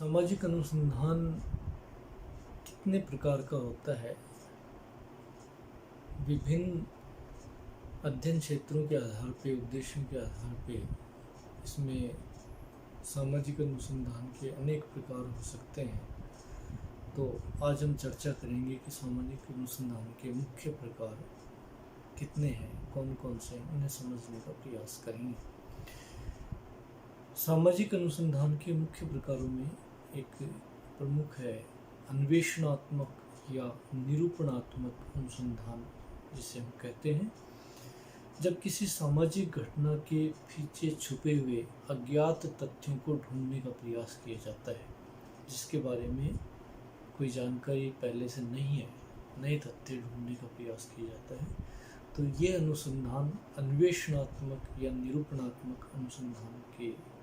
सामाजिक अनुसंधान कितने प्रकार का होता है। विभिन्न अध्ययन क्षेत्रों के आधार पे, उद्देश्यों के आधार पे इसमें सामाजिक अनुसंधान के अनेक प्रकार हो सकते हैं। तो आज हम चर्चा करेंगे कि सामाजिक अनुसंधान के मुख्य प्रकार कितने हैं, कौन कौन से हैं, उन्हें समझने का प्रयास करेंगे। सामाजिक अनुसंधान के मुख्य प्रकारों में एक प्रमुख है अन्वेषणात्मक या निरूपणात्मक अनुसंधान, जिसे हम कहते हैं। जब किसी सामाजिक घटना के पीछे छुपे हुए अज्ञात तथ्यों को ढूंढने का प्रयास किया जाता है, जिसके बारे में कोई जानकारी पहले से नहीं है, नए तथ्य ढूंढने का प्रयास किया जाता है, तो ये अनुसंधान अन्वेषणात्मक या निरूपणात्मक अनुसंधान के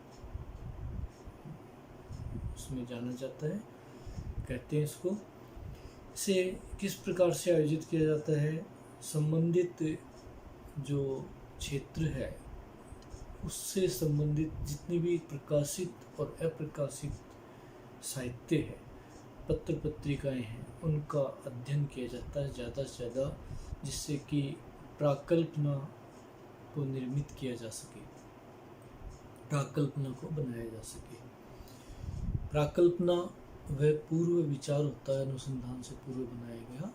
उसमें जाना जाता है, कहते हैं इसको। इसे किस प्रकार से आयोजित किया जाता है? संबंधित जो क्षेत्र है उससे संबंधित जितनी भी प्रकाशित और अप्रकाशित साहित्य है, पत्र पत्रिकाएं हैं, उनका अध्ययन किया जाता है ज़्यादा से ज़्यादा, जिससे कि प्राकल्पना को निर्मित किया जा सके, प्राकल्पना को बनाया जा सके। प्राकल्पना वह पूर्व विचार होता है, अनुसंधान से पूर्व बनाया गया,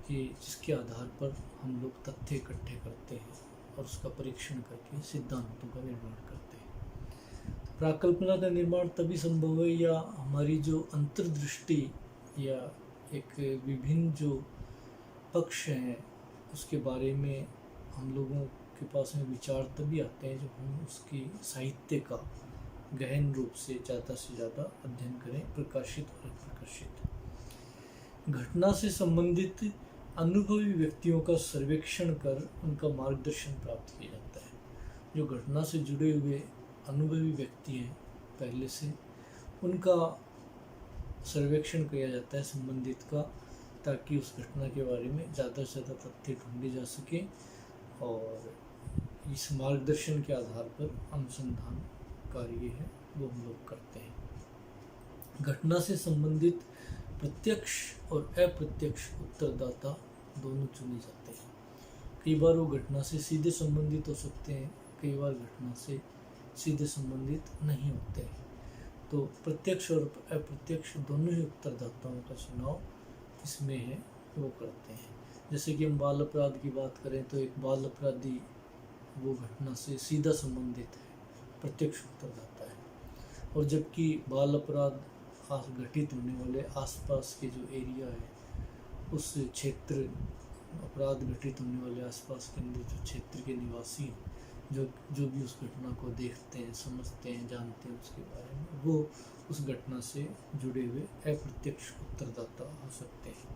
कि जिसके आधार पर हम लोग तथ्य इकट्ठे करते हैं और उसका परीक्षण करके सिद्धांतों का निर्माण करते हैं। प्राकल्पना का निर्माण तभी संभव है, या हमारी जो अंतर्दृष्टि या एक विभिन्न जो पक्ष हैं उसके बारे में हम लोगों के पास में विचार तभी आते हैं जब हम उसकी साहित्य का गहन रूप से ज़्यादा अध्ययन करें, प्रकाशित और अप्रकाशित। घटना से संबंधित अनुभवी व्यक्तियों का सर्वेक्षण कर उनका मार्गदर्शन प्राप्त किया जाता है। जो घटना से जुड़े हुए अनुभवी व्यक्ति हैं पहले से, उनका सर्वेक्षण किया जाता है संबंधित का, ताकि उस घटना के बारे में ज़्यादा से ज़्यादा तथ्य ढूंढे जा सके, और इस मार्गदर्शन के आधार पर अनुसंधान कार्य है वो हम लोग करते हैं। घटना से संबंधित प्रत्यक्ष और अप्रत्यक्ष उत्तरदाता दोनों चुने जाते हैं। कई बार वो घटना से सीधे संबंधित हो सकते हैं, कई बार घटना से सीधे संबंधित नहीं होते हैं। तो प्रत्यक्ष और अप्रत्यक्ष दोनों ही उत्तरदाताओं का चुनाव इसमें है, वो करते हैं। जैसे कि हम बाल अपराध की बात करें तो एक बाल अपराधी वो घटना से सीधा संबंधित है, प्रत्यक्ष उत्तरदाता है, और जबकि बाल अपराध घटित होने वाले आसपास के जो एरिया है, उस क्षेत्र अपराध घटित होने वाले आसपास के अंदर जो क्षेत्र के निवासी हैं, जो भी उस घटना को देखते हैं, समझते हैं, जानते हैं उसके बारे में, वो उस घटना से जुड़े हुए अप्रत्यक्ष उत्तरदाता हो सकते हैं।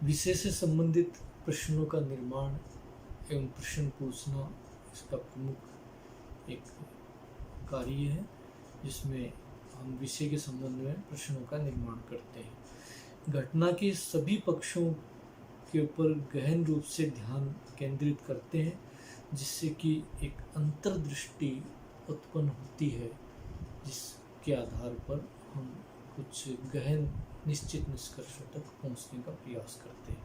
विषय से संबंधित प्रश्नों का निर्माण एवं प्रश्न पूछना इसका प्रमुख एक कार्य है, जिसमें हम विषय के संबंध में प्रश्नों का निर्माण करते हैं। घटना के सभी पक्षों के ऊपर गहन रूप से ध्यान केंद्रित करते हैं, जिससे कि एक अंतर्दृष्टि उत्पन्न होती है, जिसके आधार पर हम कुछ गहन निश्चित निष्कर्षों तक पहुंचने का प्रयास करते हैं।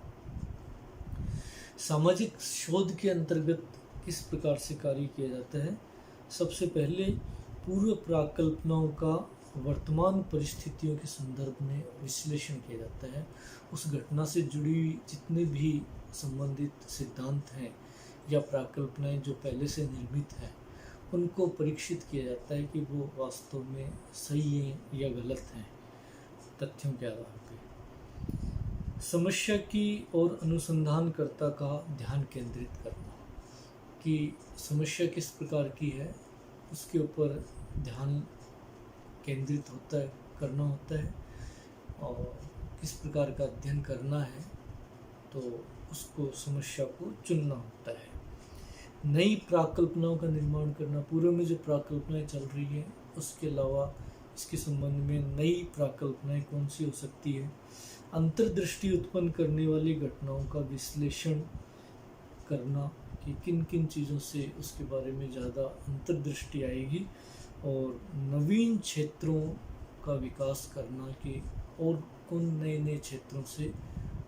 सामाजिक शोध के अंतर्गत किस प्रकार से कार्य किया जाता है? सबसे पहले पूर्व प्राकल्पनाओं का वर्तमान परिस्थितियों के संदर्भ में विश्लेषण किया जाता है। उस घटना से जुड़ी जितने भी संबंधित सिद्धांत हैं या प्राकल्पनाएं जो पहले से निर्मित हैं, उनको परीक्षित किया जाता है कि वो वास्तव में सही हैं या गलत हैं, तथ्यों के आधार पर। समस्या की ओर अनुसंधानकर्ता का ध्यान केंद्रित करना, कि समस्या किस प्रकार की है उसके ऊपर ध्यान केंद्रित करना होता है, और किस प्रकार का अध्ययन करना है, तो उसको समस्या को चुनना होता है। नई प्राकल्पनाओं का निर्माण करना, पूर्व में जो प्राकल्पनाएं चल रही हैं उसके अलावा इसके संबंध में नई प्राकल्पनाएं कौन सी हो सकती है। अंतर्दृष्टि उत्पन्न करने वाली घटनाओं का विश्लेषण करना, कि किन किन चीज़ों से उसके बारे में ज़्यादा अंतर्दृष्टि आएगी, और नवीन क्षेत्रों का विकास करना कि और कौन नए नए क्षेत्रों से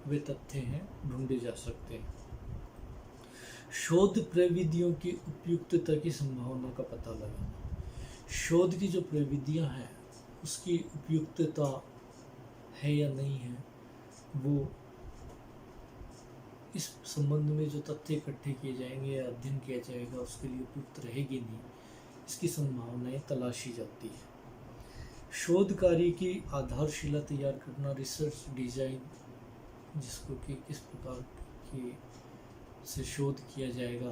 वे तथ्य हैं ढूंढे जा सकते हैं। शोध प्रविधियों की उपयुक्तता की संभावना का पता लगाना। शोध की जो प्रविधियां हैं उसकी उपयुक्तता है या नहीं है, वो इस संबंध में जो तथ्य इकट्ठे किए जाएंगे या अध्ययन किया जाएगा उसके लिए उपयुक्त रहेगी नहीं, इसकी संभावनाएं तलाशी जाती है। शोध कार्य की आधारशिला तैयार करना, रिसर्च डिजाइन, जिसको कि किस प्रकार की से शोध किया जाएगा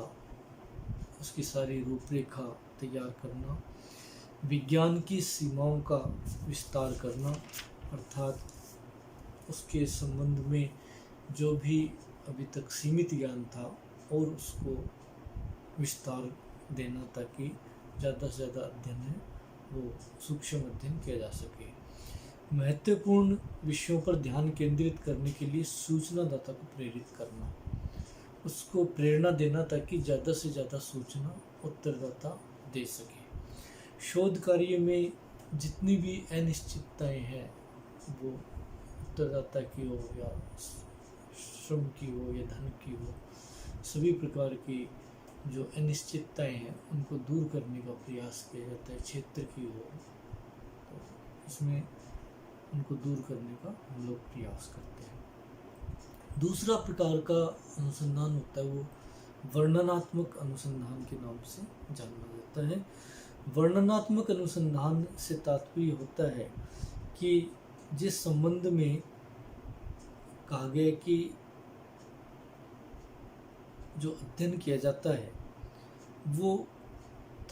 उसकी सारी रूपरेखा तैयार करना। विज्ञान की सीमाओं का विस्तार करना, अर्थात उसके संबंध में जो भी अभी तक सीमित ज्ञान था और उसको विस्तार देना ताकि ज़्यादा से ज़्यादा अध्ययन है वो सूक्ष्म अध्ययन किया जा सके। महत्वपूर्ण विषयों पर ध्यान केंद्रित करने के लिए सूचनादाता को प्रेरित करना, उसको प्रेरणा देना ताकि ज़्यादा से ज़्यादा सूचना उत्तरदाता दे सके। शोध कार्य में जितनी भी अनिश्चितताएं हैं वो उत्तरदाता की हो या श्रम की हो या धन की हो, सभी प्रकार की जो अनिश्चितताएं हैं उनको दूर करने का प्रयास किया जाता है। क्षेत्र की हो तो इसमें उनको दूर करने का हम लोग प्रयास करते हैं। दूसरा प्रकार का अनुसंधान होता है वो वर्णनात्मक अनुसंधान के नाम से जाना जाता है। वर्णनात्मक अनुसंधान से तात्पर्य होता है कि जिस संबंध में कहा गया कि जो अध्ययन किया जाता है वो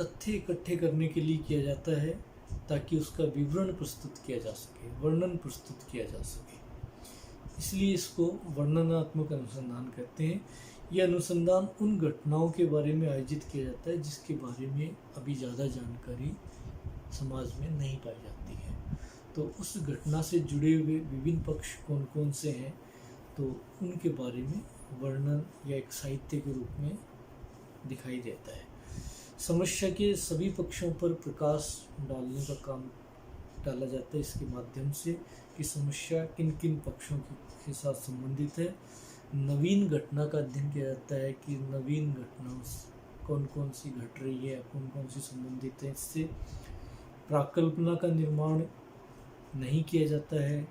तथ्य इकट्ठे करने के लिए किया जाता है ताकि उसका विवरण प्रस्तुत किया जा सके, वर्णन प्रस्तुत किया जा सके, इसलिए इसको वर्णनात्मक अनुसंधान कहते हैं। यह अनुसंधान उन घटनाओं के बारे में आयोजित किया जाता है जिसके बारे में अभी ज़्यादा जानकारी समाज में नहीं पाई जाती है, तो उस घटना से जुड़े हुए विभिन्न पक्ष कौन कौन से हैं तो उनके बारे में वर्णन या एक साहित्य के रूप में दिखाई देता है। समस्या के सभी पक्षों पर प्रकाश डालने का काम डाला जाता है इसके माध्यम से कि समस्या किन किन पक्षों के साथ संबंधित है। नवीन घटना का अध्ययन किया जाता है कि नवीन घटना कौन कौन सी घट रही है, कौन कौन सी संबंधित है। इससे प्राकल्पना का निर्माण नहीं किया जाता है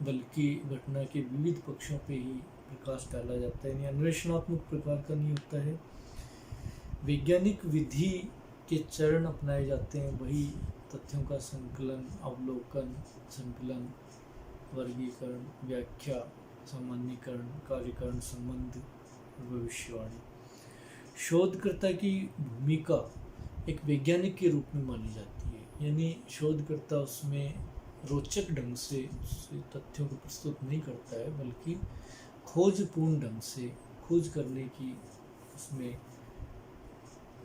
बल्कि घटना के विविध पक्षों पे ही प्रकाश डाला जाता है, यानी अन्वेषणात्मक प्रकार का नहीं होता है। वैज्ञानिक विधि के चरण अपनाए जाते हैं, वही तथ्यों का संकलन, अवलोकन, संकलन, वर्गीकरण, व्याख्या, सामान्यीकरण, कार्यकरण, संबंध, भविष्यवाणी। शोधकर्ता की भूमिका एक वैज्ञानिक के रूप में मानी जाती है, यानी शोधकर्ता उसमें रोचक ढंग से तथ्यों को प्रस्तुत नहीं करता है बल्कि खोजपूर्ण ढंग से खोज करने की उसमें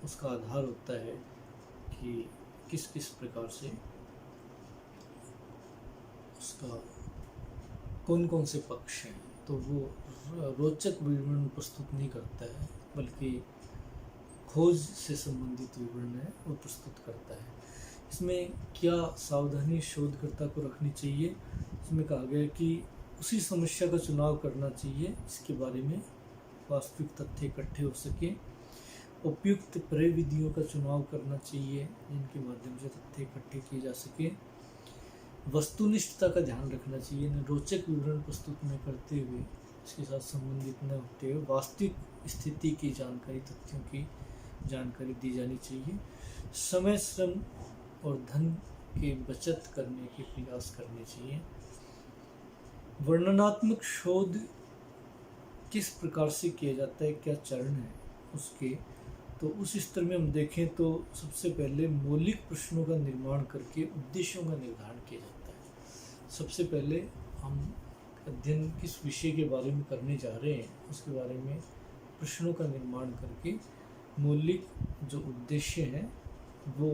उसका आधार होता है कि किस किस प्रकार से उसका कौन कौन से पक्ष हैं, तो वो रोचक विवरण प्रस्तुत नहीं करता है बल्कि खोज से संबंधित विवरण है वो प्रस्तुत करता है। इसमें क्या सावधानी शोधकर्ता को रखनी चाहिए, इसमें कहा गया कि उसी समस्या का चुनाव करना चाहिए इसके बारे में वास्तविक तथ्य इकट्ठे हो सके। उपयुक्त प्रविधियों का चुनाव करना चाहिए जिनके माध्यम से तथ्य इकट्ठे किए जा सके। वस्तुनिष्ठता का ध्यान रखना चाहिए, रोचक विवरण प्रस्तुत न करते हुए इसके साथ संबंधित न होते हुए वास्तविक स्थिति की जानकारी, तथ्यों की जानकारी दी जानी चाहिए। समय, श्रम और धन के बचत करने के प्रयास करने चाहिए। वर्णनात्मक शोध किस प्रकार से किया जाता है, क्या चरण है उसके, तो उस स्तर में हम देखें तो सबसे पहले मौलिक प्रश्नों का निर्माण करके उद्देश्यों का निर्धारण किया जाता है। सबसे पहले हम अध्ययन किस विषय के बारे में करने जा रहे हैं उसके बारे में प्रश्नों का निर्माण करके मौलिक जो उद्देश्य हैं वो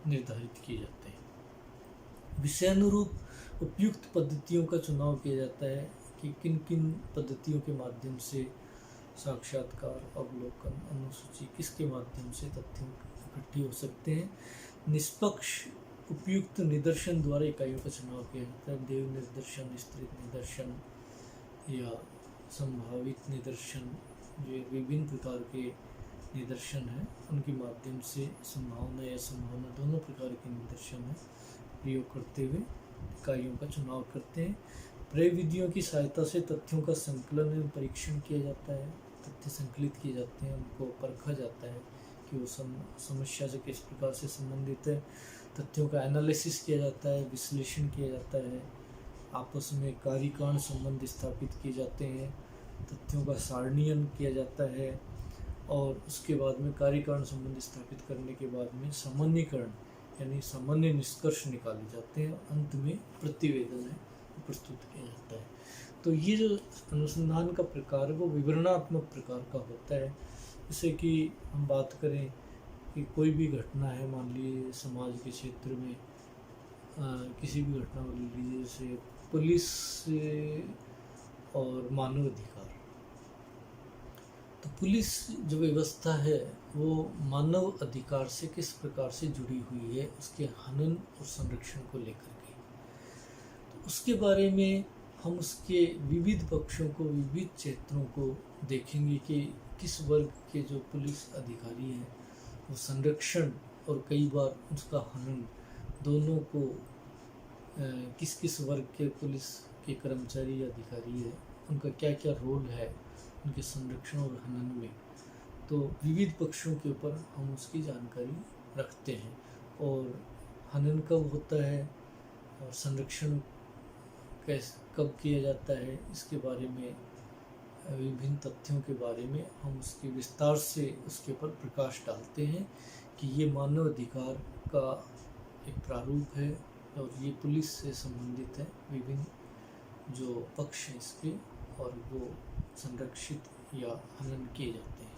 निर्धारित किए जाते हैं। विषयानुरूप उपयुक्त पद्धतियों का चुनाव किया जाता है कि किन किन पद्धतियों के माध्यम से साक्षात्कार, अवलोकन, अनुसूची किसके माध्यम से तथ्यों इकट्ठी हो सकते हैं। निष्पक्ष उपयुक्त निदर्शन द्वारा इकाइयों का चुनाव किया जाता है। देव निदर्शन, विस्तृत निदर्शन या संभावित निदर्शन, जो विभिन्न प्रकार के निदर्शन हैं, उनके माध्यम से संभावना या संभावना दोनों प्रकार के निदर्शन है प्रयोग करते हुए इकाइयों का चुनाव करते हैं। प्रयोग विधियों की सहायता से तथ्यों का संकलन एवं परीक्षण किया जाता है। तथ्य संकलित किए जाते हैं, उनको परखा जाता है कि वो समस्या से किस प्रकार से संबंधित है। तथ्यों का एनालिसिस किया जाता है, विश्लेषण किया जाता है, आपस में कार्य कारण संबंध स्थापित किए जाते हैं, तथ्यों का सारणीयन किया जाता है और उसके बाद में कार्य कारण संबंध स्थापित करने के बाद में सामान्यीकरण यानी सामान्य निष्कर्ष निकाले जाते हैं। अंत में प्रतिवेदन है प्रस्तुत किया जाता है। तो ये जो अनुसंधान का प्रकार है वो विवरणात्मक प्रकार का होता है। जैसे कि हम बात करें कि कोई भी घटना है, मान लीजिए समाज के क्षेत्र में किसी भी घटना को लीजिए, जैसे पुलिस और मानव अधिकार। तो पुलिस जो व्यवस्था है वो मानव अधिकार से किस प्रकार से जुड़ी हुई है, उसके हनन और संरक्षण को लेकर के, तो उसके बारे में हम उसके विविध पक्षों को, विविध क्षेत्रों को देखेंगे कि किस वर्ग के जो पुलिस अधिकारी हैं वो संरक्षण और कई बार उसका हनन दोनों को किस किस वर्ग के पुलिस के कर्मचारी या अधिकारी है, उनका क्या क्या रोल है उनके संरक्षण और हनन में। तो विविध पक्षों के ऊपर हम उसकी जानकारी रखते हैं और हनन कब होता है और संरक्षण कब किया जाता है, इसके बारे में विभिन्न तथ्यों के बारे में हम उसके विस्तार से उसके ऊपर प्रकाश डालते हैं कि ये मानव अधिकार का एक प्रारूप है और ये पुलिस से संबंधित है। विभिन्न जो पक्ष हैं इसके और वो संरक्षित या हनन किए जाते हैं,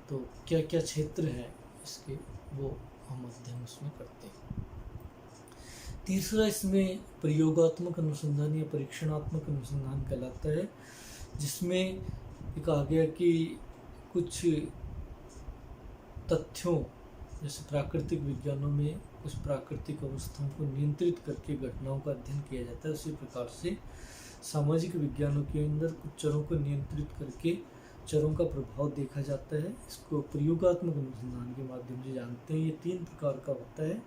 तो क्या क्या क्षेत्र हैं इसके वो हम अध्ययन उसमें करते हैं। तीसरा इसमें प्रयोगात्मक अनुसंधान या परीक्षणात्मक अनुसंधान कहलाता है, जिसमें कहा गया कि कुछ तथ्यों, जैसे प्राकृतिक विज्ञानों में कुछ प्राकृतिक अवस्थाओं को नियंत्रित करके घटनाओं का अध्ययन किया जाता है, उसी प्रकार से सामाजिक विज्ञानों के अंदर कुछ चरों को नियंत्रित करके चरों का प्रभाव देखा जाता है। इसको प्रयोगात्मक अनुसंधान के माध्यम से जानते हैं। ये 3 प्रकार का होता है,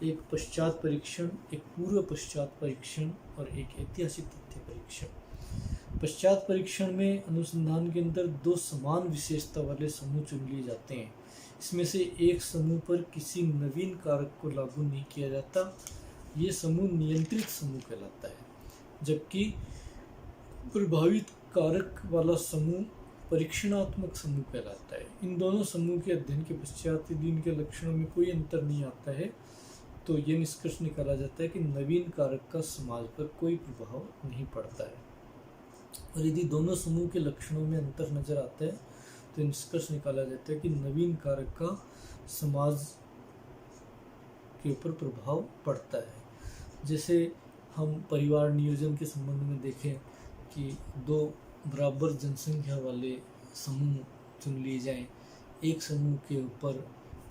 एक पश्चात परीक्षण, एक पूर्व पश्चात परीक्षण और एक ऐतिहासिक तथ्य परीक्षण। पश्चात परीक्षण में अनुसंधान के अंदर 2 समान विशेषता वाले समूह चुन लिए जाते हैं। इसमें से एक समूह पर किसी नवीन कारक को लागू नहीं किया जाता, ये समूह नियंत्रित समूह कहलाता है, जबकि प्रभावित कारक वाला समूह परीक्षणात्मक समूह कहलाता है। इन दोनों समूह के अध्ययन के पश्चात यदि इनके लक्षणों में कोई अंतर नहीं आता है तो ये निष्कर्ष निकाला जाता है कि नवीन कारक का समाज पर कोई प्रभाव नहीं पड़ता है। और यदि दोनों समूह के लक्षणों में अंतर नजर आता है तो निष्कर्ष निकाला जाता है कि नवीन कारक का समाज के ऊपर प्रभाव पड़ता है। जैसे हम परिवार नियोजन के संबंध में देखें कि 2 बराबर जनसंख्या वाले समूह चुन लिए जाएं, एक समूह के ऊपर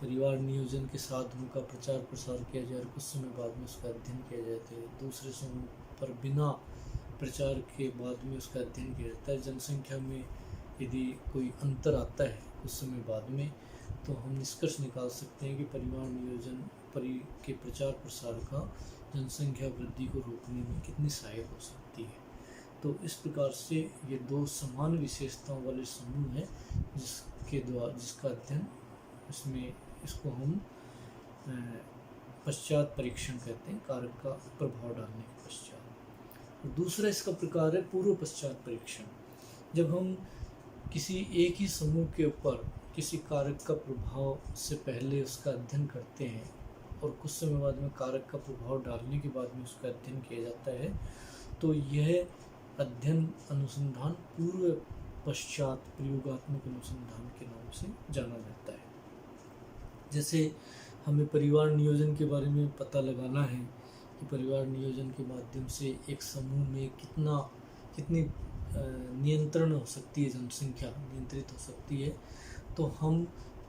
परिवार नियोजन के साधनों का प्रचार प्रसार किया जाए और कुछ समय बाद में उसका अध्ययन किया जाता है, दूसरे समूह पर बिना प्रचार के बाद में उसका अध्ययन किया जाता है। जनसंख्या में यदि कोई अंतर आता है कुछ समय बाद में तो हम निष्कर्ष निकाल सकते हैं कि परिवार नियोजन के प्रचार प्रसार का जनसंख्या वृद्धि को रोकने में कितनी सहायक हो सकती है। तो इस प्रकार से ये 2 समान विशेषताओं वाले समूह हैं जिसका अध्ययन इसमें इसको हम पश्चात परीक्षण कहते हैं, कारक का प्रभाव डालने के पश्चात। और दूसरा इसका प्रकार है पूर्व पश्चात परीक्षण। जब हम किसी एक ही समूह के ऊपर किसी कारक का प्रभाव से पहले उसका अध्ययन करते हैं और कुछ समय बाद में कारक का प्रभाव डालने के बाद में उसका अध्ययन किया जाता है, तो यह अध्ययन अनुसंधान पूर्व पश्चात प्रयोगात्मक अनुसंधान के नाम से जाना जाता है। जैसे हमें परिवार नियोजन के बारे में पता लगाना है कि परिवार नियोजन के माध्यम से एक समूह में कितनी नियंत्रण हो सकती है, जनसंख्या नियंत्रित हो सकती है, तो हम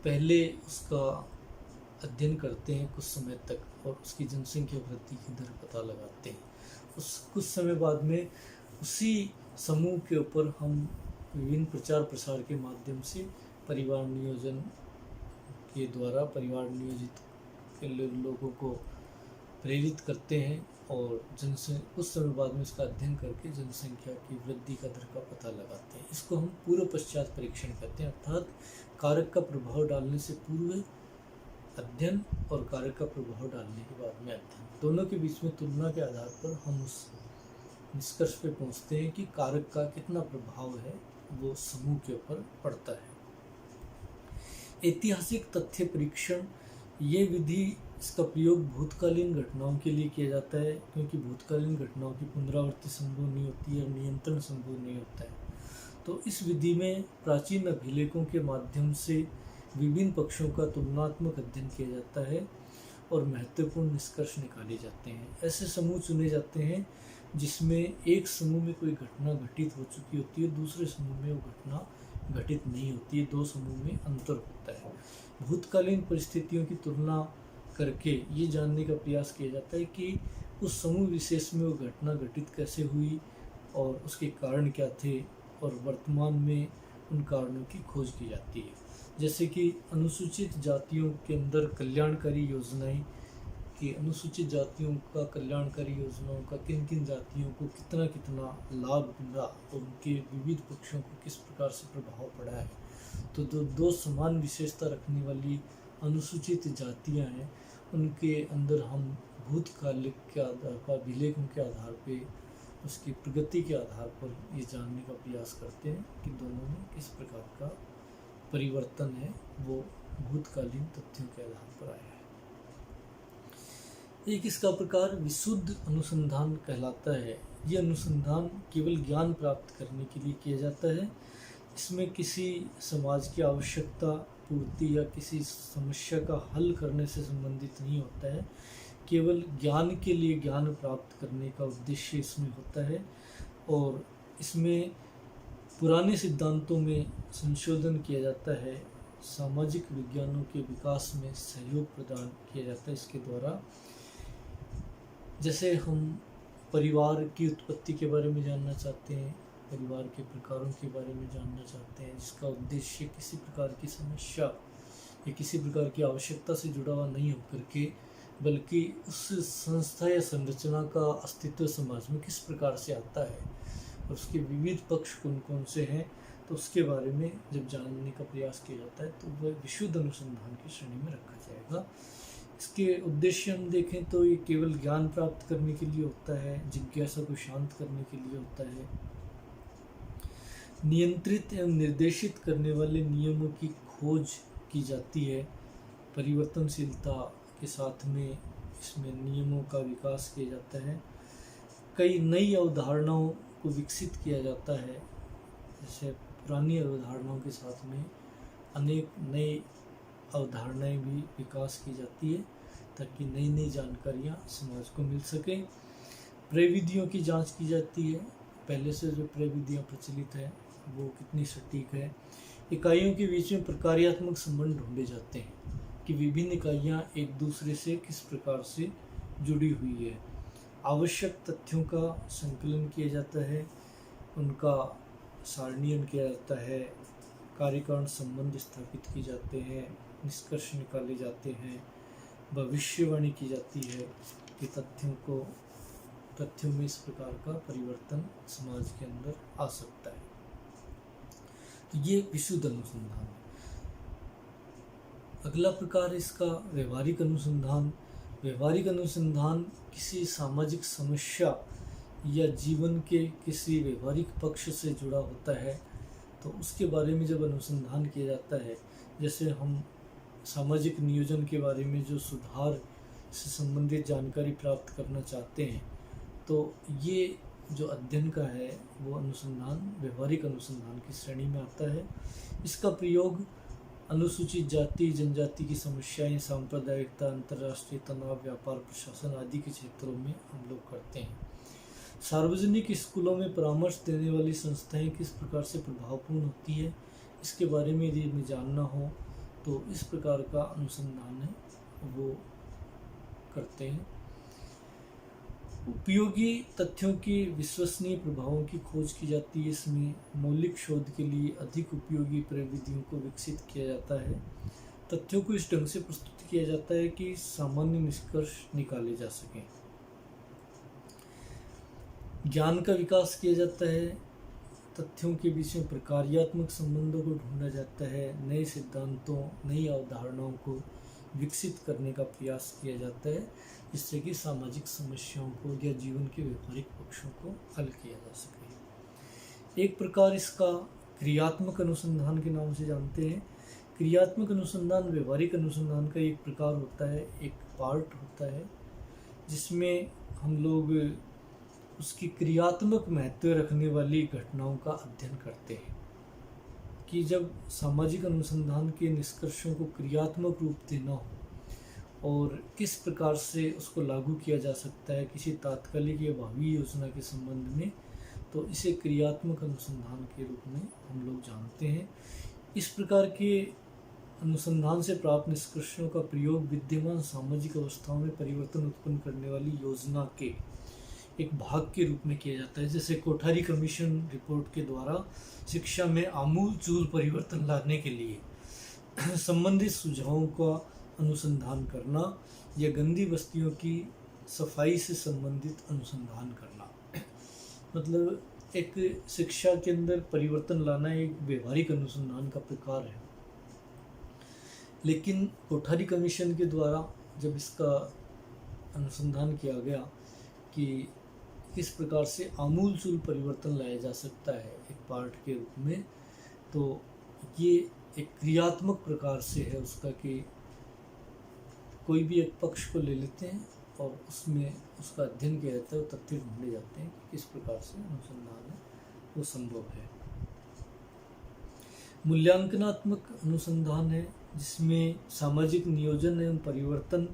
पहले उसका अध्ययन करते हैं कुछ समय तक और उसकी जनसंख्या वृद्धि की दर पता लगाते हैं। उस कुछ समय बाद में उसी समूह के ऊपर हम विभिन्न प्रचार प्रसार के माध्यम से परिवार नियोजन के द्वारा परिवार नियोजित के लोगों को प्रेरित करते हैं और कुछ समय बाद में इसका अध्ययन करके जनसंख्या की वृद्धि का दर का पता लगाते हैं। इसको हम पूर्व पश्चात परीक्षण कहते हैं, अर्थात कारक का प्रभाव डालने से पूर्व अध्ययन और कारक का प्रभाव डालने के बाद में अध्ययन, दोनों के बीच में तुलना के आधार पर हम उस निष्कर्ष पे पहुंचते हैं कि कारक का कितना प्रभाव है वो समूह के ऊपर पड़ता है। ऐतिहासिक तथ्य परीक्षण, ये विधि, इसका प्रयोग भूतकालीन घटनाओं के लिए किया जाता है, क्योंकि भूतकालीन घटनाओं की पुनरावृत्ति संभव नहीं होती है और नियंत्रण संभव नहीं होता है। तो इस विधि में प्राचीन अभिलेखों के माध्यम से विभिन्न पक्षों का तुलनात्मक अध्ययन किया जाता है और महत्वपूर्ण निष्कर्ष निकाले जाते हैं। ऐसे समूह चुने जाते हैं जिसमें एक समूह में कोई घटना घटित हो चुकी होती है, दूसरे समूह में वो घटना घटित नहीं होती है, दो समूह में अंतर होता है। भूतकालीन परिस्थितियों की तुलना करके ये जानने का प्रयास किया जाता है कि उस समूह विशेष में वो घटना घटित कैसे हुई और उसके कारण क्या थे, और वर्तमान में उन कारणों की खोज की जाती है। जैसे कि अनुसूचित जातियों के अंदर कल्याणकारी योजनाएं, कि अनुसूचित जातियों का कल्याणकारी योजनाओं का किन किन जातियों को कितना कितना लाभ मिला और उनके विविध पक्षों को किस प्रकार से प्रभाव पड़ा है। तो दो समान विशेषता रखने वाली अनुसूचित जातियां हैं, उनके अंदर हम भूतकालिक के आधार पर, अभिलेखों के आधार पे, उसकी प्रगति के आधार पर ये जानने का प्रयास करते हैं कि दोनों में किस प्रकार का परिवर्तन है, वो भूतकालीन तथ्यों के आधार पर आया है। एक इसका प्रकार विशुद्ध अनुसंधान कहलाता है। ये अनुसंधान केवल ज्ञान प्राप्त करने के लिए किया जाता है। इसमें किसी समाज की आवश्यकता पूर्ति या किसी समस्या का हल करने से संबंधित नहीं होता है, केवल ज्ञान के लिए ज्ञान प्राप्त करने का उद्देश्य इसमें होता है। और इसमें पुराने सिद्धांतों में संशोधन किया जाता है, सामाजिक विज्ञानों के विकास में सहयोग प्रदान किया जाता है इसके द्वारा। जैसे हम परिवार की उत्पत्ति के बारे में जानना चाहते हैं, परिवार के प्रकारों के बारे में जानना चाहते हैं, जिसका उद्देश्य किसी प्रकार की समस्या या किसी प्रकार की आवश्यकता से जुड़ा हुआ नहीं होकर के, बल्कि उस संस्था या संरचना का अस्तित्व समाज में किस प्रकार से आता है और उसके विविध पक्ष कौन कौन से हैं, तो उसके बारे में जब जानने का प्रयास किया जाता है तो वह विशुद्ध अनुसंधान की श्रेणी में रखा जाएगा। इसके उद्देश्य हम देखें तो ये केवल ज्ञान प्राप्त करने के लिए होता है, जिज्ञासा को शांत करने के लिए होता है, नियंत्रित एवं निर्देशित करने वाले नियमों की खोज की जाती है, परिवर्तनशीलता के साथ में इसमें नियमों का विकास किया जाता है, कई नई अवधारणाओं को विकसित किया जाता है। जैसे पुरानी अवधारणाओं के साथ में अनेक नई अवधारणाएं भी विकास की जाती है ताकि नई नई जानकारियाँ समाज को मिल सके। प्रविधियों की जांच की जाती है, पहले से जो प्रविधियाँ प्रचलित है वो कितनी सटीक है। इकाइयों के बीच में प्रकार्यात्मक संबंध ढूंढे जाते हैं कि विभिन्न इकाइयाँ एक दूसरे से किस प्रकार से जुड़ी हुई है। आवश्यक तथ्यों का संकलन किया जाता है, उनका सारणीयन किया जाता है, कार्यकारण संबंध स्थापित किए जाते हैं, निष्कर्ष निकाले जाते हैं, भविष्यवाणी की जाती है कि तथ्यों में इस प्रकार का परिवर्तन समाज के अंदर आ सकता है। तो ये विशुद्ध अनुसंधान है। अगला प्रकार इसका व्यवहारिक अनुसंधान। व्यवहारिक अनुसंधान किसी सामाजिक समस्या या जीवन के किसी व्यवहारिक पक्ष से जुड़ा होता है, तो उसके बारे में जब अनुसंधान किया जाता है, जैसे हम सामाजिक नियोजन के बारे में जो सुधार से संबंधित जानकारी प्राप्त करना चाहते हैं, तो ये जो अध्ययन का है वो अनुसंधान व्यवहारिक अनुसंधान की श्रेणी में आता है। इसका प्रयोग अनुसूचित जाति जनजाति की समस्याएं, सांप्रदायिकता, अंतर्राष्ट्रीय तनाव, व्यापार प्रशासन आदि के क्षेत्रों में हम लोग करते हैं। सार्वजनिक स्कूलों में परामर्श देने वाली संस्थाएं किस प्रकार से प्रभावपूर्ण होती है, इसके बारे में यदि हमें जानना हो तो इस प्रकार का अनुसंधान है वो करते हैं। उपयोगी तथ्यों की विश्वसनीय प्रभावों की खोज की जाती है। इसमें मौलिक शोध के लिए अधिक उपयोगी प्रविधियों को विकसित किया जाता है। तथ्यों को इस ढंग से प्रस्तुत किया जाता है कि सामान्य निष्कर्ष निकाले जा सकें। ज्ञान का विकास किया जाता है। तथ्यों के बीच में प्रकार्यात्मक संबंधों को ढूंढा जाता है। नए सिद्धांतों, नई अवधारणाओं को विकसित करने का प्रयास किया जाता है, जिससे कि सामाजिक समस्याओं को या जीवन के व्यवहारिक पक्षों को हल किया जा सके। एक प्रकार इसका क्रियात्मक अनुसंधान के नाम से जानते हैं। क्रियात्मक अनुसंधान व्यवहारिक अनुसंधान का एक प्रकार होता है, एक पार्ट होता है, जिसमें हम लोग उसकी क्रियात्मक महत्व रखने वाली घटनाओं का अध्ययन करते हैं कि जब सामाजिक अनुसंधान के निष्कर्षों को क्रियात्मक रूप देना हो और किस प्रकार से उसको लागू किया जा सकता है किसी तात्कालिक या भावी योजना के संबंध में, तो इसे क्रियात्मक अनुसंधान के रूप में हम लोग जानते हैं। इस प्रकार के अनुसंधान से प्राप्त निष्कर्षों का प्रयोग विद्यमान सामाजिक अवस्थाओं में परिवर्तन उत्पन्न करने वाली योजना के एक भाग के रूप में किया जाता है। जैसे कोठारी कमीशन रिपोर्ट के द्वारा शिक्षा में आमूल-चूल परिवर्तन लाने के लिए संबंधित सुझावों का अनुसंधान करना या गंदी बस्तियों की सफाई से संबंधित अनुसंधान करना, मतलब एक शिक्षा के अंदर परिवर्तन लाना एक व्यवहारिक अनुसंधान का प्रकार है। लेकिन कोठारी कमीशन के द्वारा जब इसका अनुसंधान किया गया कि किस प्रकार से आमूल-चूल परिवर्तन लाया जा सकता है एक पार्ट के रूप में, तो ये एक क्रियात्मक प्रकार से है उसका कि कोई भी एक पक्ष को ले लेते हैं और उसमें उसका अध्ययन किया जाता है, वो तथ्य ढूंढे जाते हैं कि किस प्रकार से अनुसंधान है वो संभव है। मूल्यांकनात्मक अनुसंधान है, जिसमें सामाजिक नियोजन एवं परिवर्तन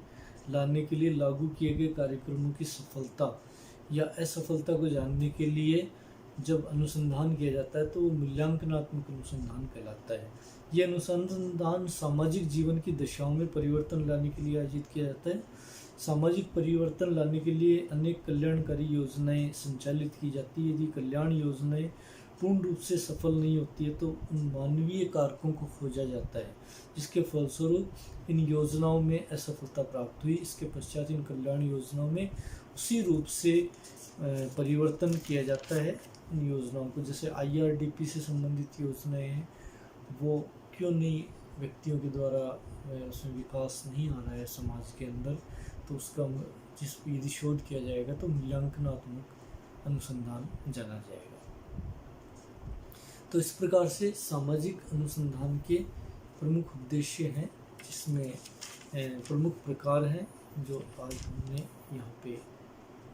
लाने के लिए लागू किए गए कार्यक्रमों की सफलता या असफलता को जानने के लिए जब अनुसंधान किया जाता है तो वो मूल्यांकनात्मक अनुसंधान कहलाता है। यह अनुसंधान सामाजिक जीवन की दशाओं में परिवर्तन लाने के लिए आयोजित किया जाता है। सामाजिक परिवर्तन लाने के लिए अनेक कल्याणकारी योजनाएं संचालित की जाती है। यदि कल्याण योजनाएं पूर्ण रूप से सफल नहीं होती है तो उन मानवीय कारकों को खोजा जाता है, जिसके फलस्वरूप इन योजनाओं में असफलता प्राप्त हुई। इसके पश्चात इन कल्याण योजनाओं में उसी रूप से परिवर्तन किया जाता है इन योजनाओं को। जैसे IRDP से संबंधित योजनाएं हैं, वो क्यों नहीं व्यक्तियों के द्वारा उसमें विकास नहीं आ रहा है समाज के अंदर, तो उसका जिस यदि शोध किया जाएगा तो मूल्यांकनात्मक अनुसंधान जाना जाएगा। तो इस प्रकार से सामाजिक अनुसंधान के प्रमुख उद्देश्य हैं, जिसमें प्रमुख प्रकार हैं जो आज हमने यहाँ पे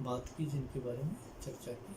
बात की, जिनके बारे में चर्चा की।